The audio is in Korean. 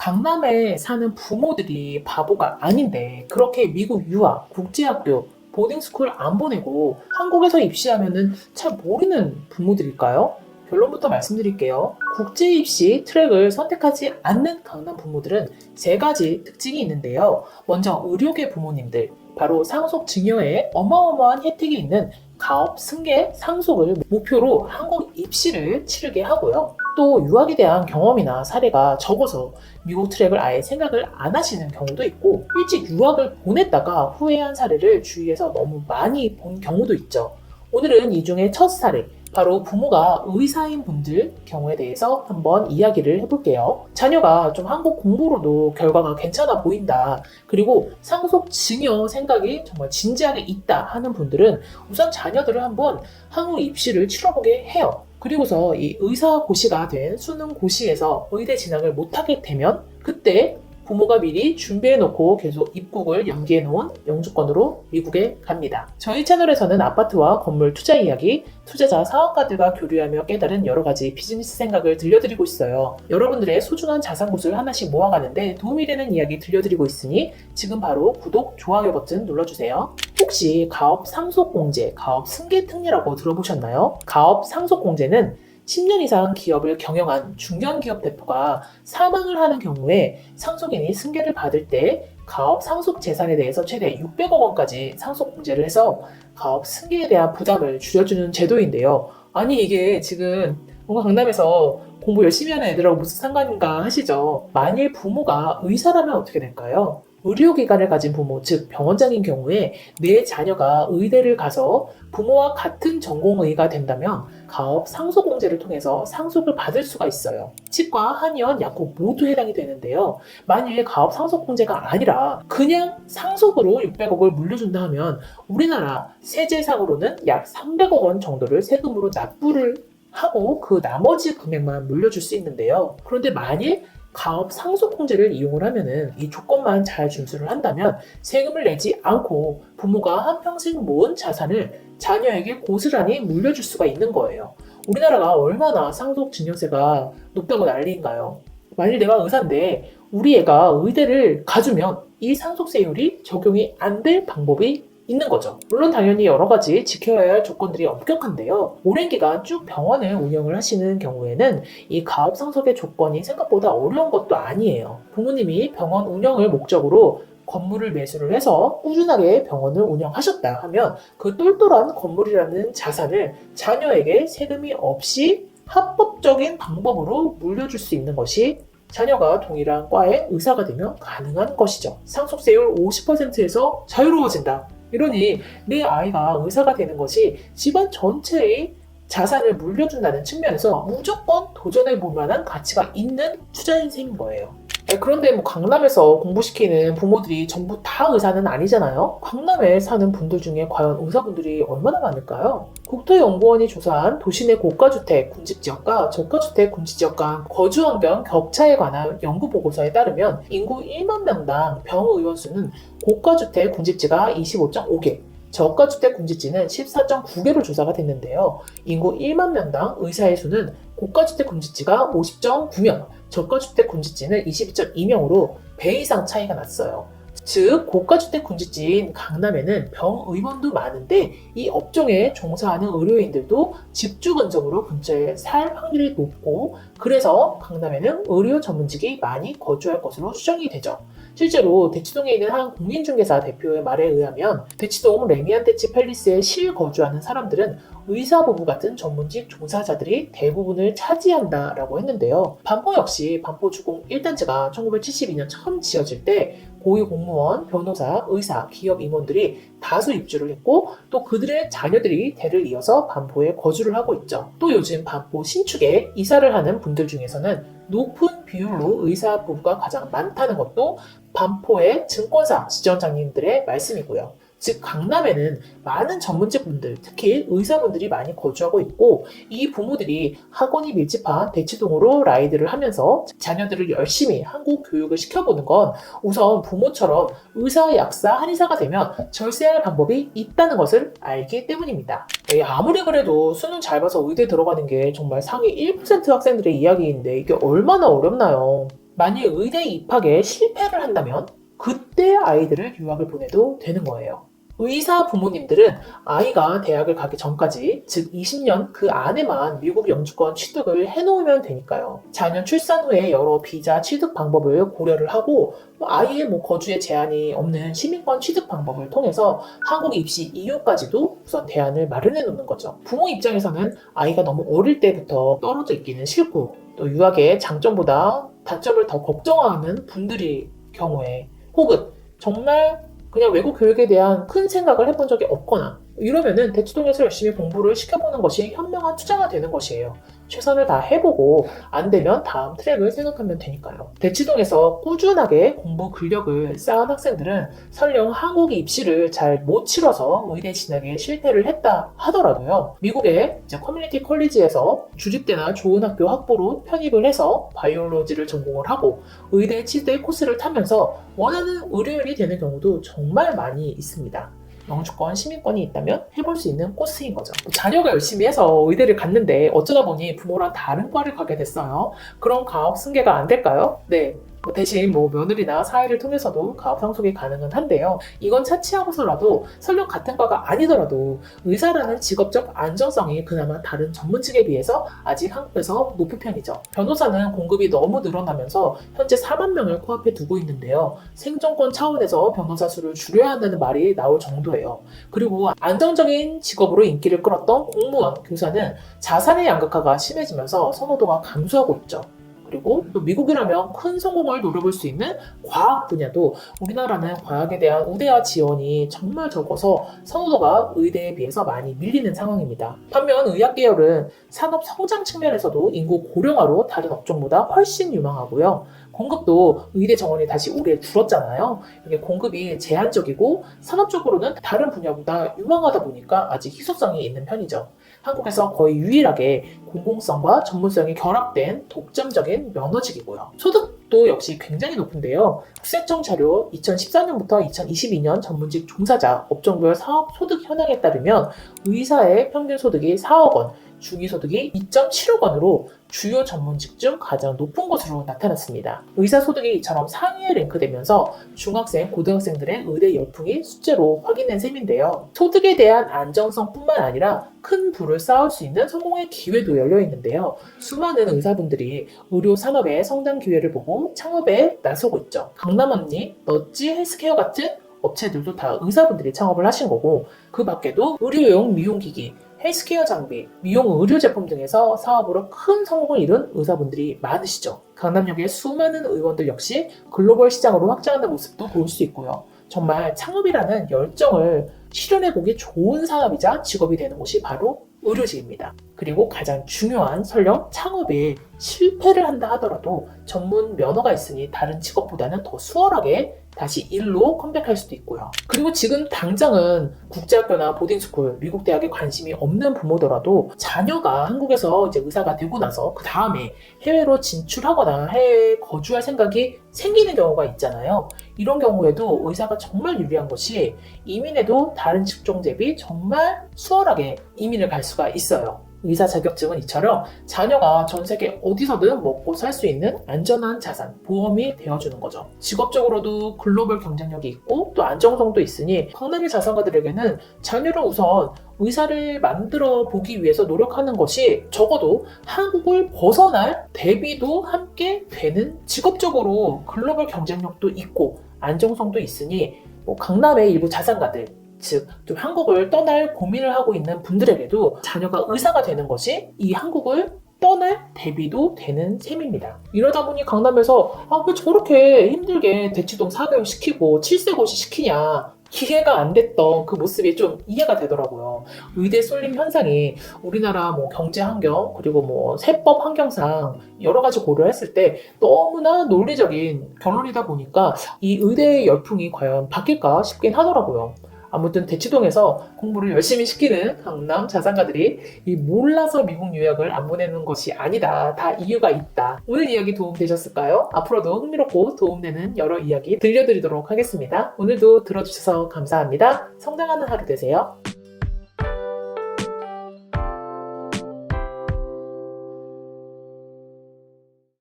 강남에 사는 부모들이 바보가 아닌데 그렇게 미국 유학, 국제학교, 보딩스쿨 안 보내고 한국에서 입시하면은 잘 모르는 부모들일까요? 결론부터 말씀드릴게요. 국제 입시 트랙을 선택하지 않는 강남 부모들은 세 가지 특징이 있는데요. 먼저 의료계 부모님들, 바로 상속 증여에 어마어마한 혜택이 있는 가업 승계 상속을 목표로 한국 입시를 치르게 하고요. 또 유학에 대한 경험이나 사례가 적어서 미국 트랙을 아예 생각을 안 하시는 경우도 있고, 일찍 유학을 보냈다가 후회한 사례를 주위에서 너무 많이 본 경우도 있죠. 오늘은 이 중에 첫 사례, 바로 부모가 의사인 분들 경우에 대해서 한번 이야기를 해볼게요. 자녀가 좀 한국 공부로도 결과가 괜찮아 보인다, 그리고 상속 증여 생각이 정말 진지하게 있다 하는 분들은 우선 자녀들을 한번 한국 입시를 치러보게 해요. 그리고서 이 의사고시가 된 수능고시에서 의대 진학을 못하게 되면 그때 부모가 미리 준비해놓고 계속 입국을 연기해놓은 영주권으로 미국에 갑니다. 저희 채널에서는 아파트와 건물 투자 이야기, 투자자 사업가들과 교류하며 깨달은 여러 가지 비즈니스 생각을 들려드리고 있어요. 여러분들의 소중한 자산굿을 하나씩 모아가는데 도움이 되는 이야기 들려드리고 있으니 지금 바로 구독, 좋아요 버튼 눌러주세요. 혹시 가업 상속공제, 가업 승계특례라고 들어보셨나요? 가업 상속공제는 10년 이상 기업을 경영한 중견기업 대표가 사망을 하는 경우에 상속인이 승계를 받을 때 가업 상속 재산에 대해서 최대 600억 원까지 상속 공제를 해서 가업 승계에 대한 부담을 줄여주는 제도인데요. 아니 이게 지금 뭔가 강남에서 공부 열심히 하는 애들하고 무슨 상관인가 하시죠? 만일 부모가 의사라면 어떻게 될까요? 의료기관을 가진 부모, 즉 병원장인 경우에 내 자녀가 의대를 가서 부모와 같은 전공의가 된다면 가업 상속공제를 통해서 상속을 받을 수가 있어요. 치과, 한의원, 약국 모두 해당이 되는데요. 만일 가업 상속공제가 아니라 그냥 상속으로 600억을 물려준다 하면 우리나라 세제상으로는 약 300억 원 정도를 세금으로 납부를 하고 그 나머지 금액만 물려줄 수 있는데요. 그런데 만일 가업 상속공제를 이용을 하면은 이 조건만 잘 준수를 한다면 세금을 내지 않고 부모가 한평생 모은 자산을 자녀에게 고스란히 물려줄 수가 있는 거예요. 우리나라가 얼마나 상속증여세가 높다고 난리인가요? 만일 내가 의사인데 우리 애가 의대를 가주면 이 상속세율이 적용이 안 될 방법이 있는 거죠. 물론 당연히 여러 가지 지켜야 할 조건들이 엄격한데요. 오랜 기간 쭉 병원을 운영을 하시는 경우에는 이 가업 상속의 조건이 생각보다 어려운 것도 아니에요. 부모님이 병원 운영을 목적으로 건물을 매수를 해서 꾸준하게 병원을 운영하셨다 하면 그 똘똘한 건물이라는 자산을 자녀에게 세금이 없이 합법적인 방법으로 물려줄 수 있는 것이 자녀가 동일한 과의 의사가 되면 가능한 것이죠. 상속세율 50%에서 자유로워진다. 이러니 내 아이가 의사가 되는 것이 집안 전체의 자산을 물려준다는 측면에서 무조건 도전해 볼 만한 가치가 있는 투자 인생인 거예요. 그런데 뭐 강남에서 공부시키는 부모들이 전부 다 의사는 아니잖아요. 강남에 사는 분들 중에 과연 의사분들이 얼마나 많을까요? 국토연구원이 조사한 도시 내 고가주택 군집지역과 저가주택 군집지역 간 거주환경 격차에 관한 연구보고서에 따르면 인구 1만 명당 병의원 수는 고가주택 군집지가 25.5개, 저가주택 군집지는 14.9개로 조사가 됐는데요. 인구 1만 명당 의사의 수는 고가주택 군집지가 50.9명, 저가주택 군집지는 22.2명으로 배 이상 차이가 났어요. 즉 고가주택 군집지인 강남에는 병의원도 많은데 이 업종에 종사하는 의료인들도 집주 근접으로 근처에 살 확률이 높고, 그래서 강남에는 의료 전문직이 많이 거주할 것으로 추정이 되죠. 실제로 대치동에 있는 한 공인중개사 대표의 말에 의하면 대치동 레미안테치 팰리스에 실거주하는 사람들은 의사 부부 같은 전문직 종사자들이 대부분을 차지한다라고 했는데요. 반포 역시 반포주공 1단지가 1972년 처음 지어질 때 고위공무원, 변호사, 의사, 기업 임원들이 다수 입주를 했고 또 그들의 자녀들이 대를 이어서 반포에 거주를 하고 있죠. 또 요즘 반포 신축에 이사를 하는 분들 중에서는 높은 비율로 의사 부부가 가장 많다는 것도 반포의 증권사 지점장님들의 말씀이고요. 즉 강남에는 많은 전문직분들, 특히 의사분들이 많이 거주하고 있고 이 부모들이 학원이 밀집한 대치동으로 라이드를 하면서 자녀들을 열심히 한국 교육을 시켜보는 건 우선 부모처럼 의사, 약사, 한의사가 되면 절세할 방법이 있다는 것을 알기 때문입니다. 아무리 그래도 수능 잘 봐서 의대 들어가는 게 정말 상위 1% 학생들의 이야기인데 이게 얼마나 어렵나요? 만일 의대 입학에 실패를 한다면 그때 아이들을 유학을 보내도 되는 거예요. 의사 부모님들은 아이가 대학을 가기 전까지, 즉 20년 그 안에만 미국 영주권 취득을 해놓으면 되니까요. 자녀 출산 후에 여러 비자 취득 방법을 고려를 하고 아이의 거주에 제한이 없는 시민권 취득 방법을 통해서 한국 입시 이후까지도 우선 대안을 마련해 놓는 거죠. 부모 입장에서는 아이가 너무 어릴 때부터 떨어져 있기는 싫고 또 유학의 장점보다 단점을 더 걱정하는 분들의 경우에 혹은 정말 그냥 외국 교육에 대한 큰 생각을 해본 적이 없거나 이러면은 대치동에서 열심히 공부를 시켜보는 것이 현명한 투자가 되는 것이에요. 최선을 다 해보고 안 되면 다음 트랙을 생각하면 되니까요. 대치동에서 꾸준하게 공부 근력을 쌓은 학생들은 설령 한국 입시를 잘 못 치러서 의대 진학에 실패를 했다 하더라도요. 미국의 커뮤니티 컬리지에서 주립대나 좋은 학교 확보로 편입을 해서 바이올로지를 전공을 하고 의대 치대 코스를 타면서 원하는 의료인이 되는 경우도 정말 많이 있습니다. 영주권, 시민권이 있다면 해볼 수 있는 코스인 거죠. 자녀가 열심히 해서 의대를 갔는데 어쩌다 보니 부모랑 다른 과를 가게 됐어요. 그럼 가업 승계가 안 될까요? 네. 대신 며느리나 사회를 통해서도 가업 상속이 가능은 한데요. 이건 차치하고서라도 설령 같은 과가 아니더라도 의사라는 직업적 안정성이 그나마 다른 전문 직에 비해서 아직 한국에서 높은 편이죠. 변호사는 공급이 너무 늘어나면서 현재 4만 명을 코앞에 두고 있는데요. 생존권 차원에서 변호사 수를 줄여야 한다는 말이 나올 정도예요. 그리고 안정적인 직업으로 인기를 끌었던 공무원, 교사는 자산의 양극화가 심해지면서 선호도가 감소하고 있죠. 그리고 또 미국이라면 큰 성공을 노려볼 수 있는 과학 분야도 우리나라는 과학에 대한 우대와 지원이 정말 적어서 선호도가 의대에 비해서 많이 밀리는 상황입니다. 반면 의학 계열은 산업 성장 측면에서도 인구 고령화로 다른 업종보다 훨씬 유망하고요. 공급도 의대 정원이 다시 올해 줄었잖아요. 이게 공급이 제한적이고 산업적으로는 다른 분야보다 유망하다 보니까 아직 희소성이 있는 편이죠. 한국에서 거의 유일하게 공공성과 전문성이 결합된 독점적인 면허직이고요. 소득도 역시 굉장히 높은데요. 국세청 자료 2014년부터 2022년 전문직 종사자 업종별 사업 소득 현황에 따르면 의사의 평균 소득이 4억 원, 중위소득이 2.7억 원으로 주요 전문직 중 가장 높은 것으로 나타났습니다. 의사 소득이 이처럼 상위에 랭크되면서 중학생, 고등학생들의 의대 열풍이 수재로 확인된 셈인데요. 소득에 대한 안정성뿐만 아니라 큰 부를 쌓을 수 있는 성공의 기회도 열려 있는데요. 수많은 의사분들이 의료 산업의 성장 기회를 보고 창업에 나서고 있죠. 강남언니, 너찌 헬스케어 같은 업체들도 다 의사분들이 창업을 하신 거고 그 밖에도 의료용 미용기기, 헬스케어 장비, 미용 의료 제품 등에서 사업으로 큰 성공을 이룬 의사분들이 많으시죠. 강남역의 수많은 의원들 역시 글로벌 시장으로 확장하는 모습도 볼 수 있고요. 정말 창업이라는 열정을 실현해보기 좋은 산업이자 직업이 되는 곳이 바로 의료직입니다. 그리고 가장 중요한 설령 창업에 실패를 한다 하더라도 전문 면허가 있으니 다른 직업보다는 더 수월하게 다시 일로 컴백할 수도 있고요. 그리고 지금 당장은 국제학교나 보딩스쿨, 미국 대학에 관심이 없는 부모더라도 자녀가 한국에서 이제 의사가 되고 나서 그 다음에 해외로 진출하거나 해외에 거주할 생각이 생기는 경우가 있잖아요. 이런 경우에도 의사가 정말 유리한 것이 이민에도 다른 직종 대비 정말 수월하게 이민을 갈 수가 있어요. 의사 자격증은 이처럼 자녀가 전 세계 어디서든 먹고 살 수 있는 안전한 자산, 보험이 되어주는 거죠. 직업적으로도 글로벌 경쟁력이 있고 또 안정성도 있으니 강남의 자산가들에게는 자녀를 우선 의사를 만들어 보기 위해서 노력하는 것이 적어도 한국을 벗어날 대비도 함께 되는 직업적으로 글로벌 경쟁력도 있고 안정성도 있으니 강남의 일부 자산가들 즉, 좀 한국을 떠날 고민을 하고 있는 분들에게도 자녀가 의사가 되는 것이 이 한국을 떠날 대비도 되는 셈입니다. 이러다 보니 강남에서 왜 저렇게 힘들게 대치동 4개월 시키고 7세 고시 시키냐 이해가 안 됐던 그 모습이 좀 이해가 되더라고요. 의대 쏠림 현상이 우리나라 경제 환경 그리고 세법 환경상 여러 가지 고려했을 때 너무나 논리적인 결론이다 보니까 이 의대의 열풍이 과연 바뀔까 싶긴 하더라고요. 아무튼 대치동에서 공부를 열심히 시키는 강남 자산가들이 이 몰라서 미국 유학을 안 보내는 것이 아니다. 다 이유가 있다. 오늘 이야기 도움되셨을까요? 앞으로도 흥미롭고 도움되는 여러 이야기 들려드리도록 하겠습니다. 오늘도 들어주셔서 감사합니다. 성장하는 하루 되세요.